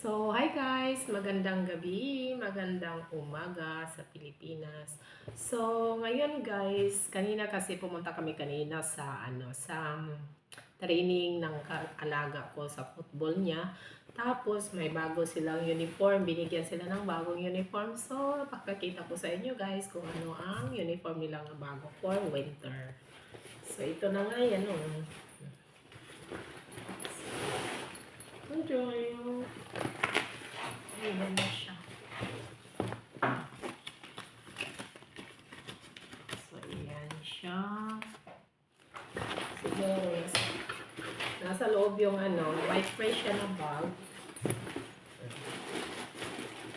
So, hi guys! Magandang gabi, magandang umaga sa Pilipinas. So, ngayon guys, kanina kasi pumunta kami kanina sa training ng alaga ko sa football niya. Tapos may bago silang uniform, binigyan sila ng bagong uniform. So, pakakita ko sa inyo guys kung ano ang uniform nilang bago for winter. So, ito na nga yan oh. Enjoy! Ayan na siya. So, ayan siya. Siguro, nasa loob yung white spray siya na bag.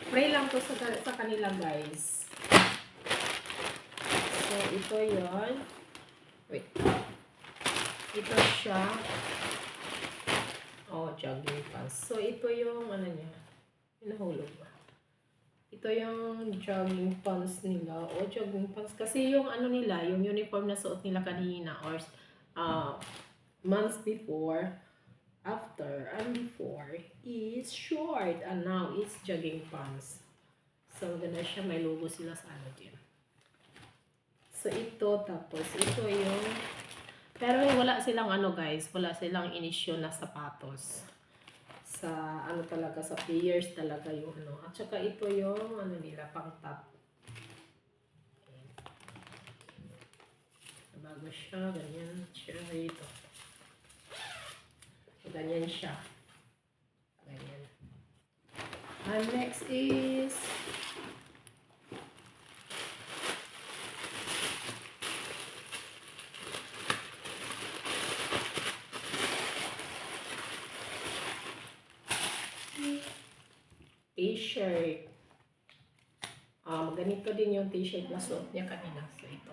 Spray lang to sa kanila, guys. So, ito yon. Wait. Ito siya. Oh, jogging pants. So, ito yung niya. Nahulog ba? Ito yung jogging pants nila. O, jogging pants. Kasi yung nila, yung uniform na suot nila kanina or months before, after, and before is short. And now, it's jogging pants. So, ganda siya. May logo sila sa din. So, ito. Tapos, ito yung pero wala silang guys. Wala silang inisyo na sapatos. Sa talaga, sa players talaga yung At saka ito yung nila, pang top. Bago siya, ganyan siya ito. Ganyan siya. Ganyan. And next is t-shirt. Ganito din yung t-shirt na suot niya kanina. So, ito.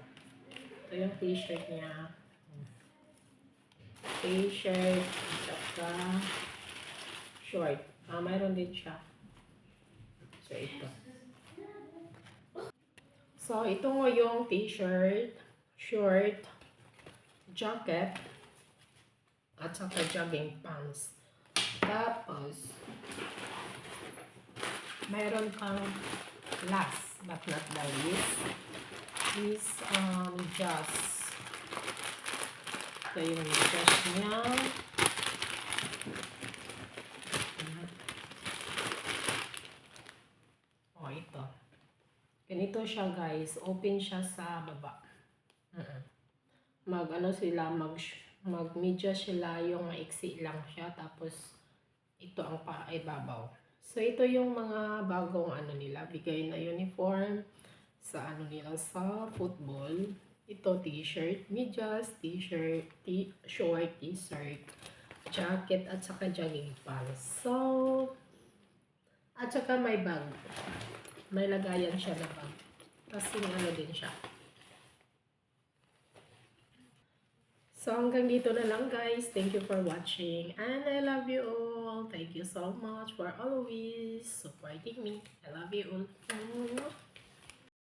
Ito yung t-shirt niya. T-shirt. Saka short. Mayroon din siya. So, ito. So, ito mo yung t-shirt, short, jacket, at saka jogging pants. Tapos, mayroon kang last but not the least is just ito yung just niya. Oh, ito. Ganito siya guys. Open siya sa baba. Sila, mag media sila, yung maiksi lang siya. Tapos, ito ang ibabaw. So, ito yung mga bagong nila, bigay na uniform sa nila sa football. Ito, t-shirt, medyas, t-shirt, short, t-shirt, jacket, at saka jogging pants. So, at saka may bag. May lagayan siya na bag. Kasi din siya. So, hanggang dito na lang guys. Thank you for watching. And I love you all. Thank you so much for always supporting me. I love you all.